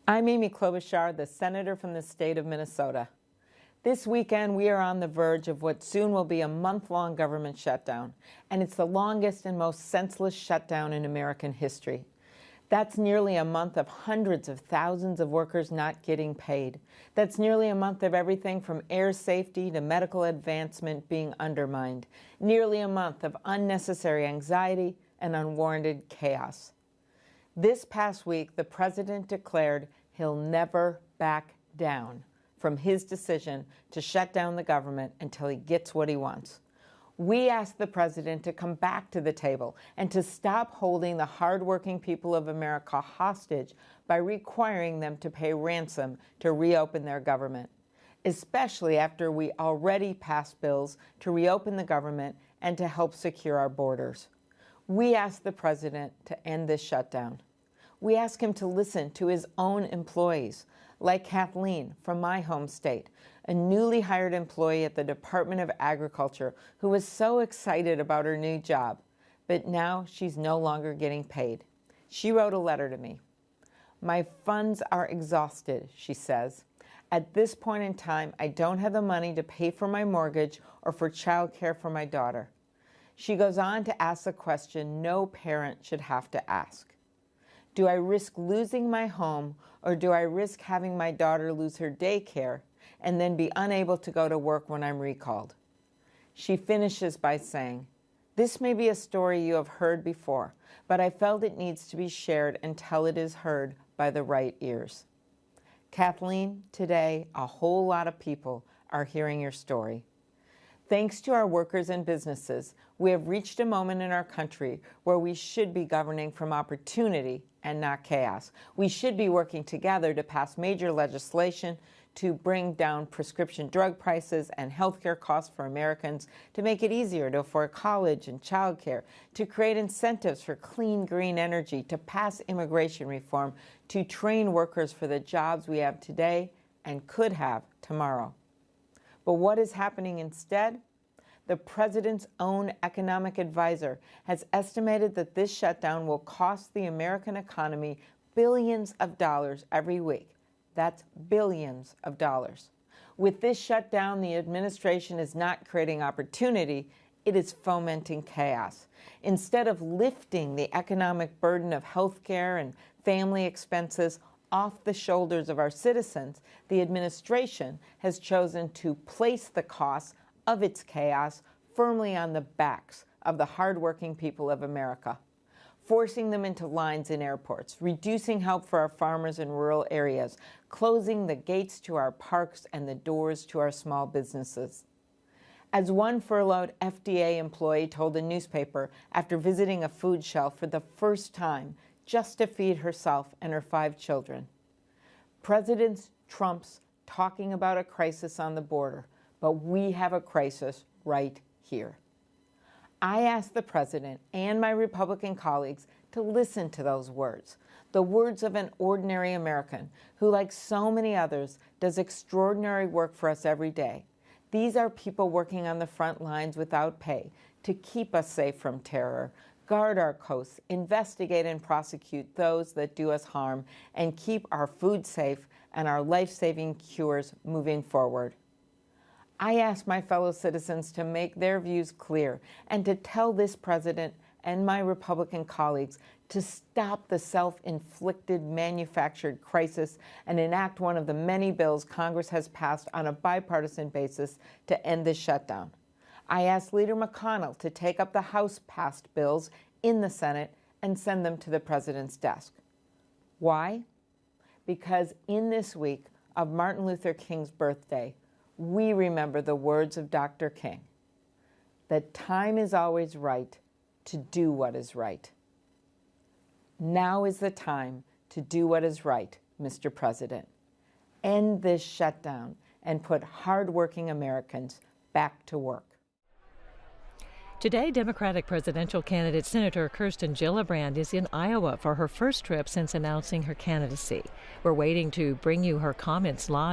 I'm Amy Klobuchar, the senator from the state of Minnesota. This weekend, we are on the verge of what soon will be a month-long government shutdown, and it's the longest and most senseless shutdown in American history. That's nearly a month of hundreds of thousands of workers not getting paid. That's nearly a month of everything from air safety to medical advancement being undermined. Nearly a month of unnecessary anxiety and unwarranted chaos. This past week, the president declared he'll never back down from his decision to shut down the government until he gets what he wants. We asked the president to come back to the table and to stop holding the hardworking people of America hostage by requiring them to pay ransom to reopen their government, especially after we already passed bills to reopen the government and to help secure our borders. We asked the president to end this shutdown. We asked him to listen to his own employees, like Kathleen from my home state, a newly hired employee at the Department of Agriculture who was so excited about her new job, but now she's no longer getting paid. She wrote a letter to me. "My funds are exhausted," she says. "At this point in time, I don't have the money to pay for my mortgage or for child care for my daughter." She goes on to ask the question no parent should have to ask. Do I risk losing my home, or do I risk having my daughter lose her daycare and then be unable to go to work when I'm recalled? She finishes by saying, "This may be a story you have heard before, but I felt it needs to be shared until it is heard by the right ears." Kathleen, today, a whole lot of people are hearing your story. Thanks to our workers and businesses, we have reached a moment in our country where we should be governing from opportunity and not chaos. We should be working together to pass major legislation to bring down prescription drug prices and healthcare costs for Americans, to make it easier to afford college and childcare, to create incentives for clean, green energy, to pass immigration reform, to train workers for the jobs we have today and could have tomorrow. But what is happening instead? The president's own economic advisor has estimated that this shutdown will cost the American economy billions of dollars every week. That's billions of dollars. With this shutdown, the administration is not creating opportunity, it is fomenting chaos. Instead of lifting the economic burden of health care and family expenses off the shoulders of our citizens, the administration has chosen to place the costs of its chaos firmly on the backs of the hardworking people of America, forcing them into lines in airports, reducing help for our farmers in rural areas, closing the gates to our parks and the doors to our small businesses. As one furloughed FDA employee told a newspaper after visiting a food shelf for the first time just to feed herself and her 5 children, President Trump's talking about a crisis on the border, but we have a crisis right here. I asked the president and my Republican colleagues to listen to those words, the words of an ordinary American who, like so many others, does extraordinary work for us every day. These are people working on the front lines without pay to keep us safe from terror, guard our coasts, investigate and prosecute those that do us harm, and keep our food safe and our life-saving cures moving forward. I ask my fellow citizens to make their views clear and to tell this president and my Republican colleagues to stop the self-inflicted manufactured crisis and enact one of the many bills Congress has passed on a bipartisan basis to end this shutdown. I asked Leader McConnell to take up the House-passed bills in the Senate and send them to the president's desk. Why? Because in this week of Martin Luther King's birthday, we remember the words of Dr. King, that time is always right to do what is right. Now is the time to do what is right, Mr. President. End this shutdown and put hardworking Americans back to work. Today, Democratic presidential candidate Senator Kirsten Gillibrand is in Iowa for her first trip since announcing her candidacy. We're waiting to bring you her comments live.